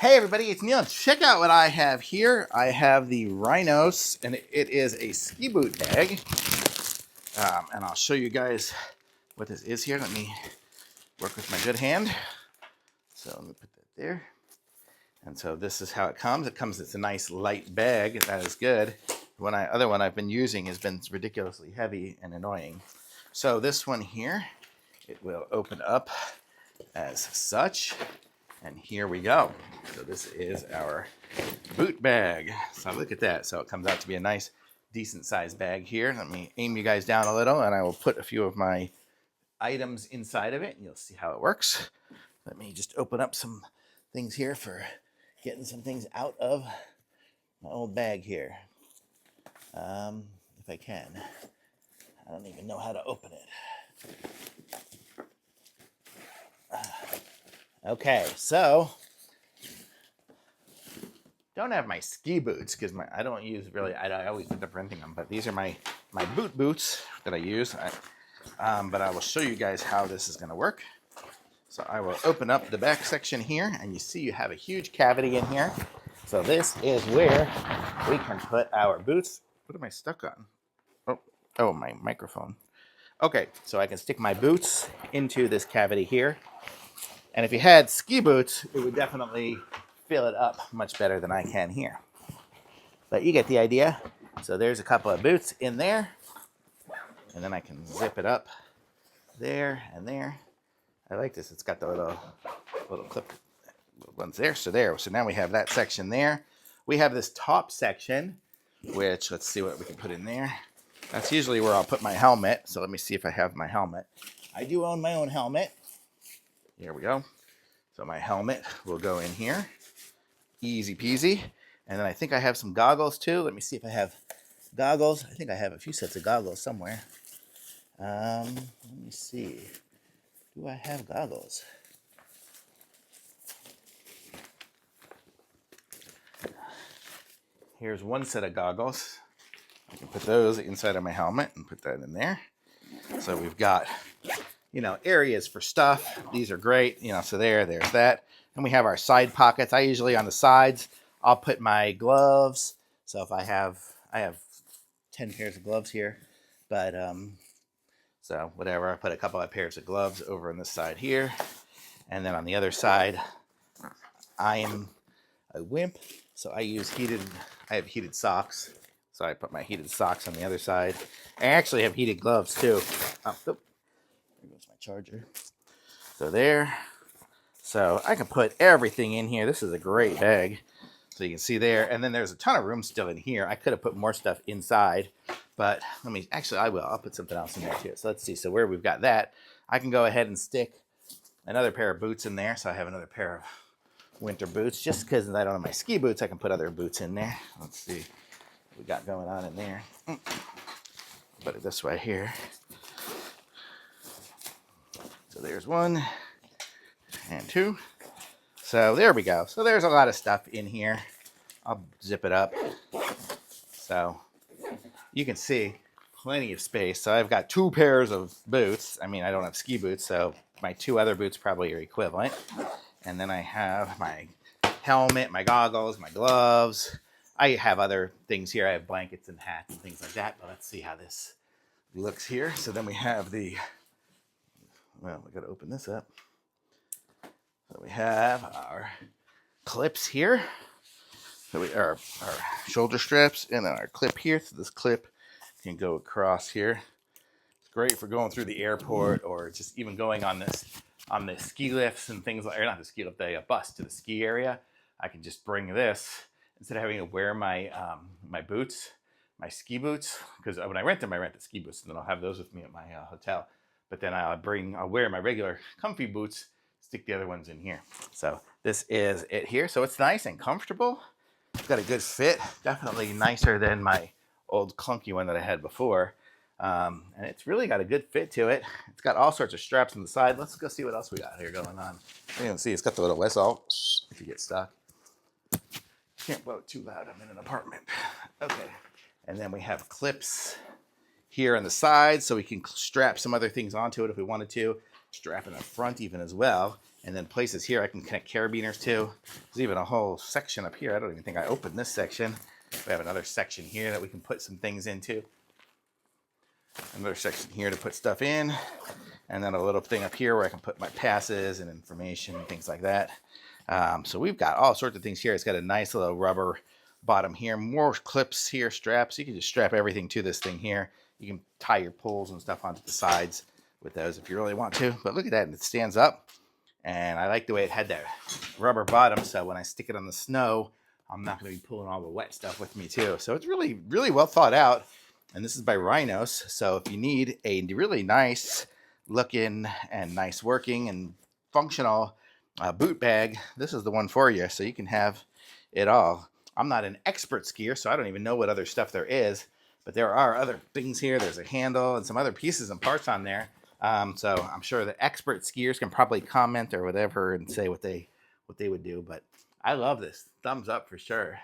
Hey everybody, it's Neil. Check out what I have here. I have the REINOS, and it is a ski boot bag. And I'll show you guys what this is here. Let me work with my good hand. So let me put that there. And so this is how it comes. It's a nice light bag. That is good. The other one I've been using has been ridiculously heavy and annoying. So this one here, it will open up as such. And here we go. So this is our boot bag. So look at that. So it comes out to be a nice, decent sized bag here. Let me aim you guys down a little, and I will put a few of my items inside of it, and you'll see how it works. Let me just open up some things here for getting some things out of my old bag here. If I can. I don't even know how to open it. Okay, so don't have my ski boots because I don't use really. I always end up renting them, but these are my boot boots that I use. But I will show you guys how this is going to work. So I will open up the back section here, and you see you have a huge cavity in here. So this is where we can put our boots. What am I stuck on? Oh, my microphone. Okay, so I can stick my boots into this cavity here. And if you had ski boots, it would definitely fill it up much better than I can here. But you get the idea. So there's a couple of boots in there. And then I can zip it up there and there. I like this. It's got the little clip ones there. So there. So now we have that section there. We have this top section, which let's see what we can put in there. That's usually where I'll put my helmet. So let me see if I have my helmet. I do own my own helmet. Here we go. So my helmet will go in here. Easy peasy. And then I think I have some goggles too. Let me see if I have goggles. I think I have a few sets of goggles somewhere. Let me see. Do I have goggles? Here's one set of goggles. I can put those inside of my helmet and put that in there. So we've got areas for stuff. These are great. So there's that. And we have our side pockets. I usually on the sides, I'll put my gloves. So if I have 10 pairs of gloves here, but so whatever, I put a couple of pairs of gloves over on this side here. And then on the other side, I am a wimp. So I have heated socks. So I put my heated socks on the other side. I actually have heated gloves too. There goes my charger. So there. So I can put everything in here. This is a great bag. So you can see there. And then there's a ton of room still in here. I could have put more stuff inside. But I will. I'll put something else in there too. So let's see. So where we've got that, I can go ahead and stick another pair of boots in there. So I have another pair of winter boots. Just because I don't have my ski boots, I can put other boots in there. Let's see what we got going on in there. Put it this way here. So there's one and two. So there we go. So there's a lot of stuff in here. I'll zip it up. So you can see plenty of space. So I've got two pairs of boots. I don't have ski boots, so my two other boots probably are equivalent. And then I have my helmet, my goggles, my gloves. I have other things here. I have blankets and hats and things like that. But let's see how this looks here. So then we have we got to open this up. So we have our clips here. So our shoulder straps and then our clip here. So this clip can go across here. It's great for going through the airport or just even going on the ski lifts and things like, or not the ski lift, the bus to the ski area. I can just bring this instead of having to wear my boots, my ski boots, because when I rent them, I rent the ski boots, and then I'll have those with me at my hotel. But then I'll wear my regular comfy boots, stick the other ones in here. So this is it here. So it's nice and comfortable. It's got a good fit, definitely nicer than my old clunky one that I had before. And it's really got a good fit to it. It's got all sorts of straps on the side. Let's go see what else we got here going on. You can see it's got the little whistle if you get stuck. Can't blow it too loud. I'm in an apartment. Okay. And then we have clips here on the side so we can strap some other things onto it if we wanted to. Strap in the front even as well. And then places here I can connect carabiners to. There's even a whole section up here. I don't even think I opened this section. We have another section here that we can put some things into. Another section here to put stuff in. And then a little thing up here where I can put my passes and information and things like that. So we've got all sorts of things here. It's got a nice little rubber bottom here. More clips here, straps. You can just strap everything to this thing here. You can tie your poles and stuff onto the sides with those if you really want to. But look at that, and it stands up. And I like the way it had that rubber bottom, so when I stick it on the snow, I'm not going to be pulling all the wet stuff with me too. So it's really, really well thought out. And this is by REINOS. So if you need a really nice looking and nice working and functional boot bag, this is the one for you. So you can have it all. I'm not an expert skier, so I don't even know what other stuff there is. But there are other things here. There's a handle and some other pieces and parts on there. So I'm sure the expert skiers can probably comment or whatever and say what they would do. But I love this. Thumbs up for sure.